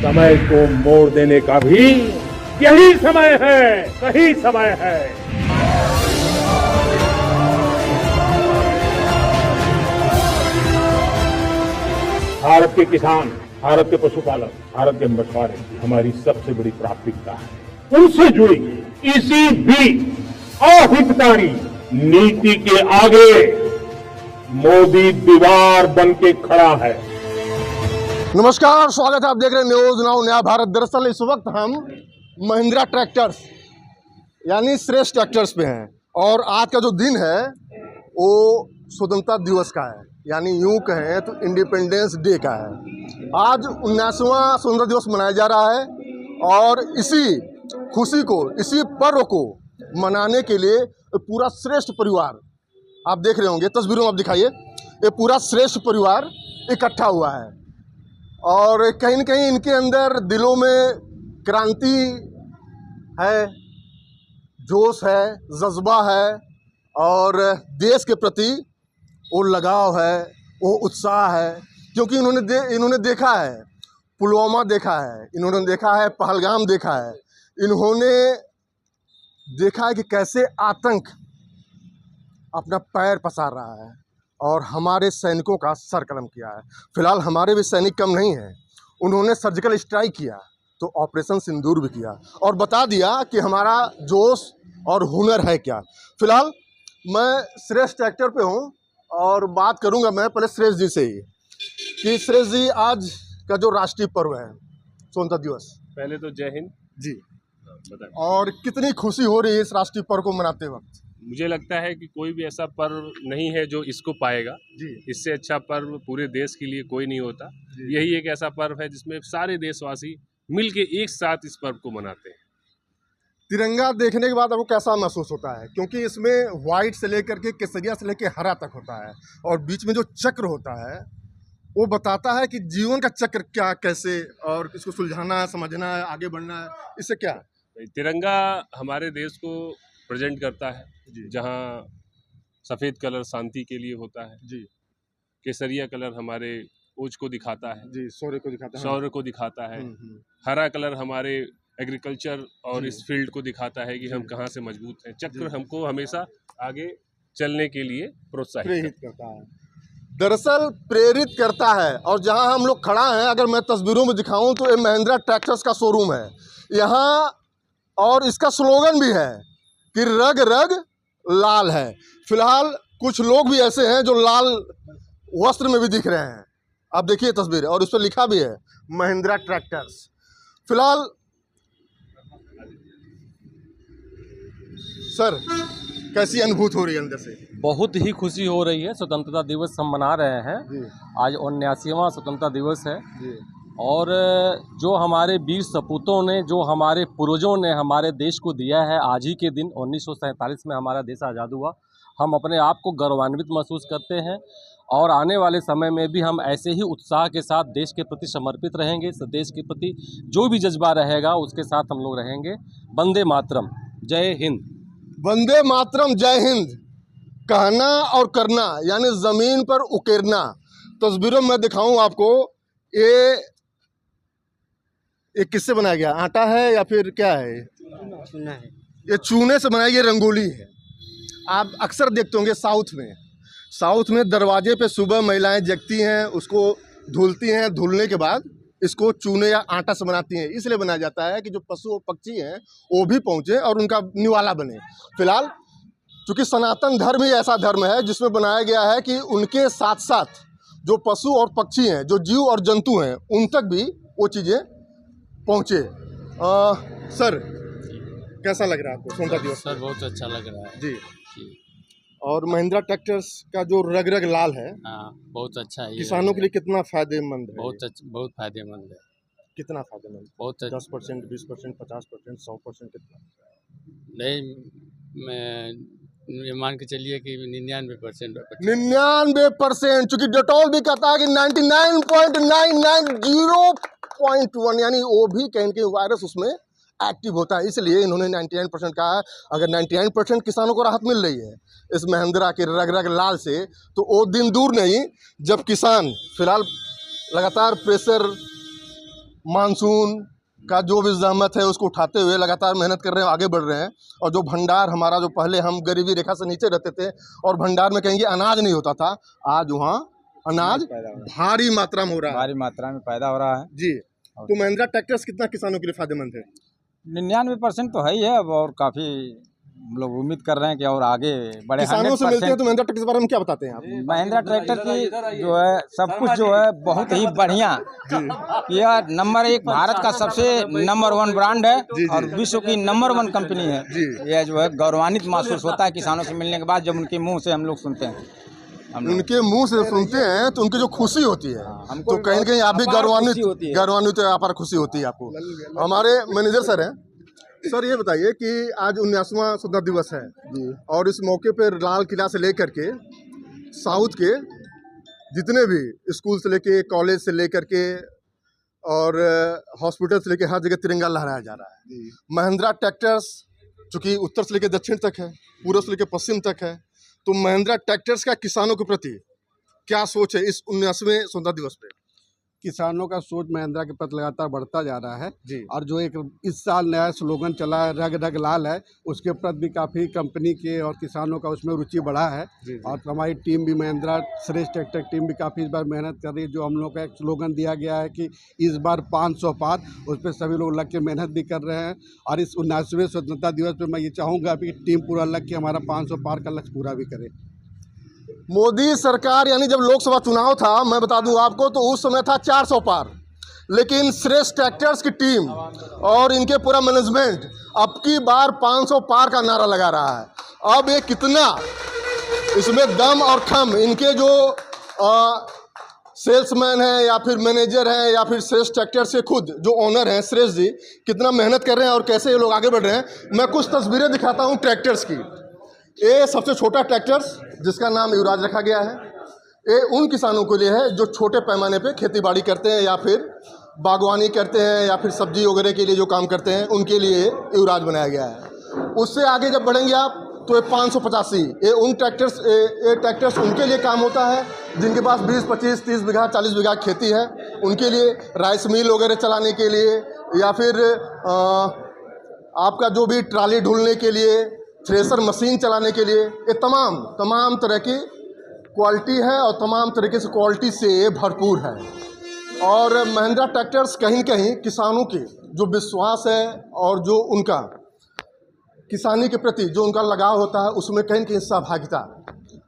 समय को मोड़ देने का भी यही समय है, सही समय है। भारत के किसान, भारत के पशुपालक, भारत के मछुआरे हमारी सबसे बड़ी प्राथमिकता है। उनसे जुड़ी किसी भी अहितकारी नीति के आगे मोदी दीवार बन के खड़ा है। नमस्कार, स्वागत है। आप देख रहे हैं न्यूज नाउ नया भारत। दरअसल इस वक्त हम महिंद्रा ट्रैक्टर्स यानी श्रेष्ठ ट्रैक्टर्स पे हैं और आज का जो दिन है वो स्वतंत्रता दिवस का है, यानी यूं कहें तो इंडिपेंडेंस डे का है। आज 19वां स्वतंत्रता दिवस मनाया जा रहा है और इसी खुशी को, इसी पर्व को मनाने के लिए पूरा श्रेष्ठ परिवार, आप देख रहे होंगे तस्वीरों में, आप दिखाइए, ये पूरा श्रेष्ठ परिवार इकट्ठा हुआ है और कहीं न कहीं इनके अंदर दिलों में क्रांति है, जोश है, जज्बा है और देश के प्रति वो लगाव है, वो उत्साह है। क्योंकि इन्होंने देखा है, पुलवामा देखा है, इन्होंने देखा है पहलगाम देखा है, इन्होंने देखा है कि कैसे आतंक अपना पैर पसार रहा है और हमारे सैनिकों का सर कलम किया है। फिलहाल हमारे भी सैनिक कम नहीं हैं, उन्होंने सर्जिकल स्ट्राइक किया तो ऑपरेशन सिंदूर भी किया और बता दिया कि हमारा जोश और हुनर है क्या। फिलहाल मैं श्रेष्ठ ट्रैक्टर पे हूँ और बात करूँगा मैं पहले श्रेष्ठ जी से ही कि श्रेष्ठ जी, आज का जो राष्ट्रीय पर्व है स्वतंत्रता दिवस, पहले तो जय हिंद जी, बताएं। और कितनी खुशी हो रही है इस राष्ट्रीय पर्व को मनाते वक्त? मुझे लगता है कि कोई भी ऐसा पर्व नहीं है जो इसको पाएगा जी, इससे अच्छा पर्व पूरे देश के लिए कोई नहीं होता। यही एक ऐसा पर्व है जिसमें सारे देशवासी मिलके एक साथ इस पर्व को मनाते हैं। तिरंगा देखने के बाद आपको कैसा महसूस होता है? क्योंकि इसमें व्हाइट से लेकर के केसरिया से लेकर हरा तक होता है और बीच में जो चक्र होता है वो बताता है कि जीवन का चक्र क्या, कैसे, और इसको सुलझाना है, समझना है, आगे बढ़ना है, इससे क्या है? तिरंगा हमारे देश को प्रेजेंट करता है, जहाँ सफ़ेद कलर शांति के लिए होता है जी, केसरिया कलर हमारे ओज को दिखाता है जी, शौर्य को दिखाता है, शौर्य को दिखाता है, हरा कलर हमारे एग्रीकल्चर और इस फील्ड को दिखाता है कि हम कहाँ से मजबूत हैं। चक्र हमको हमेशा आगे चलने के लिए प्रोत्साहित करता है, दरअसल प्रेरित करता है। और जहाँ हम लोग खड़ा हैं, अगर मैं तस्वीरों में दिखाऊं तो ये महिंद्रा ट्रैक्टर्स का शोरूम है यहाँ, और इसका स्लोगन भी है कि रग रग लाल है। फिलहाल कुछ लोग भी ऐसे हैं जो लाल वस्त्र में भी दिख रहे हैं, आप देखिए तस्वीर, और उस पर लिखा भी है महिंद्रा ट्रैक्टर्स। फिलहाल सर, कैसी अनुभूति हो रही है अंदर से? बहुत ही खुशी हो रही है। स्वतंत्रता दिवस हम मना रहे हैं जी, आज 79वां स्वतंत्रता दिवस है जी, और जो हमारे वीर सपूतों ने, जो हमारे पूर्वजों ने हमारे देश को दिया है, आज ही के दिन 1947 में हमारा देश आज़ाद हुआ, हम अपने आप को गौरवान्वित महसूस करते हैं और आने वाले समय में भी हम ऐसे ही उत्साह के साथ देश के प्रति समर्पित रहेंगे। देश के प्रति जो भी जज्बा रहेगा उसके साथ हम लोग रहेंगे। वंदे मातरम, जय हिंद। वंदे मातरम, जय हिंद कहना और करना यानी ज़मीन पर उकेरना। तस्वीरों में दिखाऊं आपको, ये किससे बनाया गया? आटा है या फिर क्या है? चूना है। ये चूने से बनाई गई रंगोली है। आप अक्सर देखते होंगे साउथ में दरवाजे पे सुबह महिलाएं जगती हैं, उसको धुलती हैं, धुलने के बाद इसको चूने या आटा से बनाती हैं। इसलिए बनाया जाता है कि जो पशु और पक्षी हैं वो भी पहुँचे और उनका निवाला बने। फिलहाल चूँकि सनातन धर्म ही ऐसा धर्म है जिसमें बनाया गया है कि उनके साथ साथ जो पशु और पक्षी हैं, जो जीव और जंतु हैं, उन तक भी वो चीज़ें पहुँचे। सर, कैसा लग रहा है आपको स्वतंत्रता दिवस? सर बहुत अच्छा लग रहा है जी। और महिंद्रा ट्रैक्टर्स का जो रग रग लाल है, हाँ बहुत अच्छा है। किसानों के लिए कितना फायदेमंद है? बहुत फायदेमंद है। कितना फायदेमंद? बहुत 10%, 20%, 50%, 100%, कितना? नहीं, मैं ये मान के चलिए कि 99%। 99%, चूंकि डेटॉल भी कहता है कि 99.9901 यानी वो भी कहीं के वायरस उसमें एक्टिव होता है, इसलिए इन्होंने 99% कहा है। अगर 99% किसानों को राहत मिल रही है इस महिंद्रा के रग रग लाल से, तो वो दिन दूर नहीं जब किसान, फिलहाल लगातार प्रेशर मानसून का जो भी जहमत है उसको उठाते हुए लगातार मेहनत कर रहे हैं, आगे बढ़ रहे हैं। और जो भंडार हमारा, जो पहले हम गरीबी रेखा से नीचे रहते थे और भंडार में कहेंगे अनाज नहीं होता था, आज वहाँ अनाज भारी मात्रा में हो रहा है, भारी मात्रा में पैदा हो रहा है जी। तो महिंद्रा ट्रैक्टर्स कितना किसानों के लिए फायदेमंद है? 99% तो है ही है अब, और काफ़ी हम लोग उम्मीद कर रहे हैं कि और आगे बढ़े। किसानों से मिलते हैं तो महिंद्रा ट्रैक्टर के बारे में क्या बताते हैं आप? महिंद्रा ट्रैक्टर की जो है सब कुछ जो है बहुत ही बढ़िया, यह नंबर 1 भारत का सबसे नंबर 1 ब्रांड है और विश्व की नंबर 1 कंपनी है। यह जो है गौरवान्वित महसूस होता है किसानों से मिलने के बाद, जब उनके मुंह से हम लोग सुनते हैं। उनके मुंह से सुनते हैं तो उनकी जो खुशी होती है, तो कहीं न कहीं आप भी गौरवान्वित अपार खुशी होती है आपको। हमारे मैनेजर सर हैं। सर ये बताइए कि आज 19वां स्वतंत्रता दिवस है जी, और इस मौके पर लाल किला से लेकर के साउथ के जितने भी स्कूल से लेके, कॉलेज से लेकर के और हॉस्पिटल से लेके हर जगह तिरंगा लहराया जा रहा है। महिंद्रा ट्रैक्टर्स चूँकि उत्तर से लेकर दक्षिण तक है, पूर्व से लेकर पश्चिम तक है, तो महिंद्रा ट्रैक्टर्स का किसानों के प्रति क्या सोच है इस 19वें स्वतंत्रता दिवस पे? किसानों का सोच महिंद्रा के प्रति लगातार बढ़ता जा रहा है जी। और जो एक इस साल नया स्लोगन चला है रग रग लाल है, उसके प्रति भी काफ़ी कंपनी के और किसानों का उसमें रुचि बढ़ा है। जी। और हमारी टीम भी महिंद्रा श्रेष्ठ ट्रैक्टर टीम भी काफ़ी इस बार मेहनत कर रही है। जो हम लोग का एक स्लोगन दिया गया है कि इस बार 500 पार, उस पर सभी लोग लग के मेहनत भी कर रहे हैं। और इस 19वें स्वतंत्रता दिवस पर मैं ये चाहूँगा कि टीम पूरा लग के हमारा 500 पार का लक्ष्य पूरा भी करे। मोदी सरकार यानी जब लोकसभा चुनाव था, मैं बता दूं आपको, तो उस समय था 400 पार, लेकिन श्रेष्ठ ट्रैक्टर्स की टीम और इनके पूरा मैनेजमेंट अब की बार 500 पार का नारा लगा रहा है। अब ये कितना इसमें दम और खम इनके जो सेल्समैन हैं या फिर मैनेजर हैं या फिर श्रेष्ठ ट्रैक्टर से खुद जो ओनर हैं श्रेष्ठ जी, कितना मेहनत कर रहे हैं और कैसे ये लोग आगे बढ़ रहे हैं। मैं कुछ तस्वीरें दिखाता हूँ ट्रैक्टर्स की। ये सबसे छोटा ट्रैक्टर्स जिसका नाम युवराज रखा गया है, ये उन किसानों के लिए है जो छोटे पैमाने पे खेतीबाड़ी करते हैं या फिर बागवानी करते हैं या फिर सब्जी वगैरह के लिए जो काम करते हैं, उनके लिए युवराज बनाया गया है। उससे आगे जब बढ़ेंगे आप तो ये 585, ये ट्रैक्टर्स उनके लिए काम होता है जिनके पास 20, 25, 30 बीघा 40 बीघा खेती है, उनके लिए राइस मिल वगैरह चलाने के लिए या फिर आपका जो भी ट्राली ढूलने के लिए, थ्रेसर मशीन चलाने के लिए, ये तमाम तरह की क्वालिटी है और तमाम तरीके से क्वालिटी से ये भरपूर है। और महिंद्रा ट्रैक्टर्स कहीं न कहीं किसानों के जो विश्वास है और जो उनका किसानी के प्रति जो उनका लगाव होता है, उसमें कहीं न कहीं सहभागिता,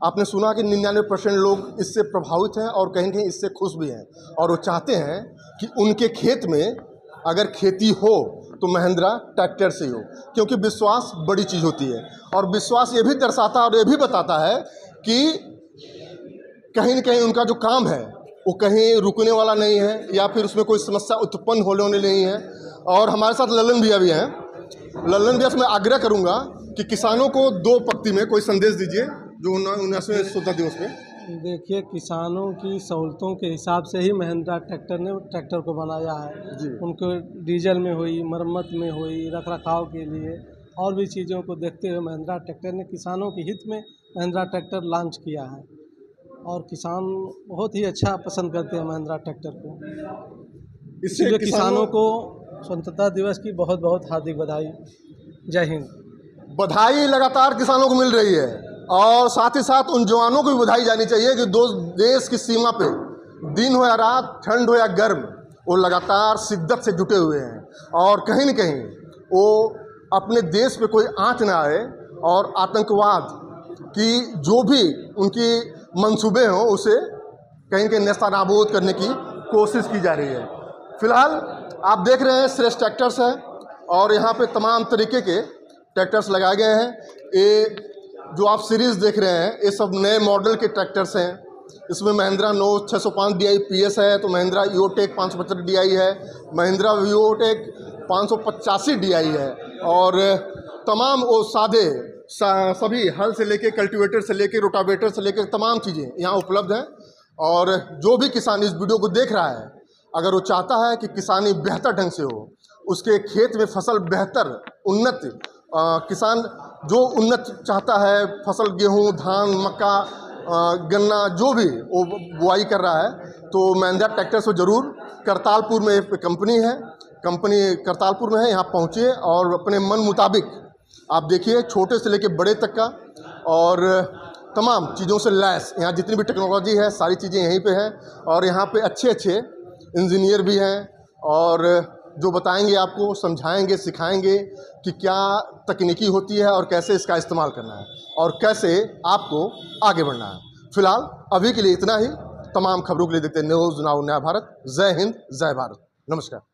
आपने सुना कि 99% लोग इससे प्रभावित हैं और कहीं न कहीं इससे खुश भी हैं और वो चाहते हैं कि उनके खेत में अगर खेती हो तो महिंद्रा ट्रैक्टर से हो, क्योंकि विश्वास बड़ी चीज़ होती है। और विश्वास ये भी दर्शाता है और ये भी बताता है कि कहीं न कहीं उनका जो काम है वो कहीं रुकने वाला नहीं है या फिर उसमें कोई समस्या उत्पन्न होने वाली नहीं है। और हमारे साथ ललन भैया भी हैं। ललन भैया से मैं आग्रह करूंगा कि किसानों को 2 पंक्ति में कोई संदेश दीजिए जो 19वें स्वतंत्रता दिवस में। देखिए, किसानों की सहूलतों के हिसाब से ही महिंद्रा ट्रैक्टर ने ट्रैक्टर को बनाया है जी। उनको डीजल में हुई, मरम्मत में हुई, रख रखाव के लिए और भी चीज़ों को देखते हुए महिंद्रा ट्रैक्टर ने किसानों के हित में महिंद्रा ट्रैक्टर लॉन्च किया है और किसान बहुत ही अच्छा पसंद करते हैं महिंद्रा ट्रैक्टर को। इसलिए किसानों को स्वतंत्रता दिवस की बहुत बहुत हार्दिक बधाई। जय हिंद। बधाई लगातार किसानों को मिल रही है और साथ ही साथ उन जवानों को भी बधाई जानी चाहिए कि देश की सीमा पे दिन हो या रात, ठंड हो या गर्म, वो लगातार शिद्दत से जुटे हुए हैं और कहीं न कहीं वो अपने देश पे कोई आँच ना आए और आतंकवाद की जो भी उनकी मंसूबे हों उसे कहीं कहीं नेस्तनाबूद करने की कोशिश की जा रही है। फिलहाल आप देख रहे हैं श्रेष्ठ ट्रैक्टर्स है और यहाँ पे तमाम तरीके के ट्रैक्टर्स लगाए गए हैं। ये जो आप सीरीज़ देख रहे हैं ये सब नए मॉडल के ट्रैक्टर्स हैं। इसमें महिंद्रा नो 605 DI PS है, तो महिंद्रा ईओटेक 575 DI है, महिंद्रा वीओटेक 585 DI है और तमाम वो सादे सभी हल से लेके कल्टीवेटर से लेके रोटावेटर से लेके तमाम चीज़ें यहाँ उपलब्ध हैं। और जो भी किसान इस वीडियो को देख रहा है, अगर वो चाहता है कि किसानी बेहतर ढंग से हो, उसके खेत में फसल बेहतर उन्नत, किसान जो उन्नत चाहता है, फसल गेहूं, धान, मक्का गन्ना जो भी वो बुआई कर रहा है, तो महिंद्रा ट्रैक्टर से ज़रूर, करतालपुर में एक कंपनी है, कंपनी करतालपुर में है, यहाँ पहुँचिए और अपने मन मुताबिक आप देखिए, छोटे से लेके बड़े तक का और तमाम चीज़ों से लैस, यहाँ जितनी भी टेक्नोलॉजी है सारी चीज़ें यहीं पे हैं। और यहाँ पे अच्छे अच्छे इंजीनियर भी हैं और जो बताएंगे आपको, समझाएंगे, सिखाएंगे कि क्या तकनीकी होती है और कैसे इसका इस्तेमाल करना है और कैसे आपको आगे बढ़ना है। फिलहाल अभी के लिए इतना ही। तमाम खबरों के लिए देखते हैं न्यूज़ नाउ नया भारत। जय हिंद, जय भारत, नमस्कार।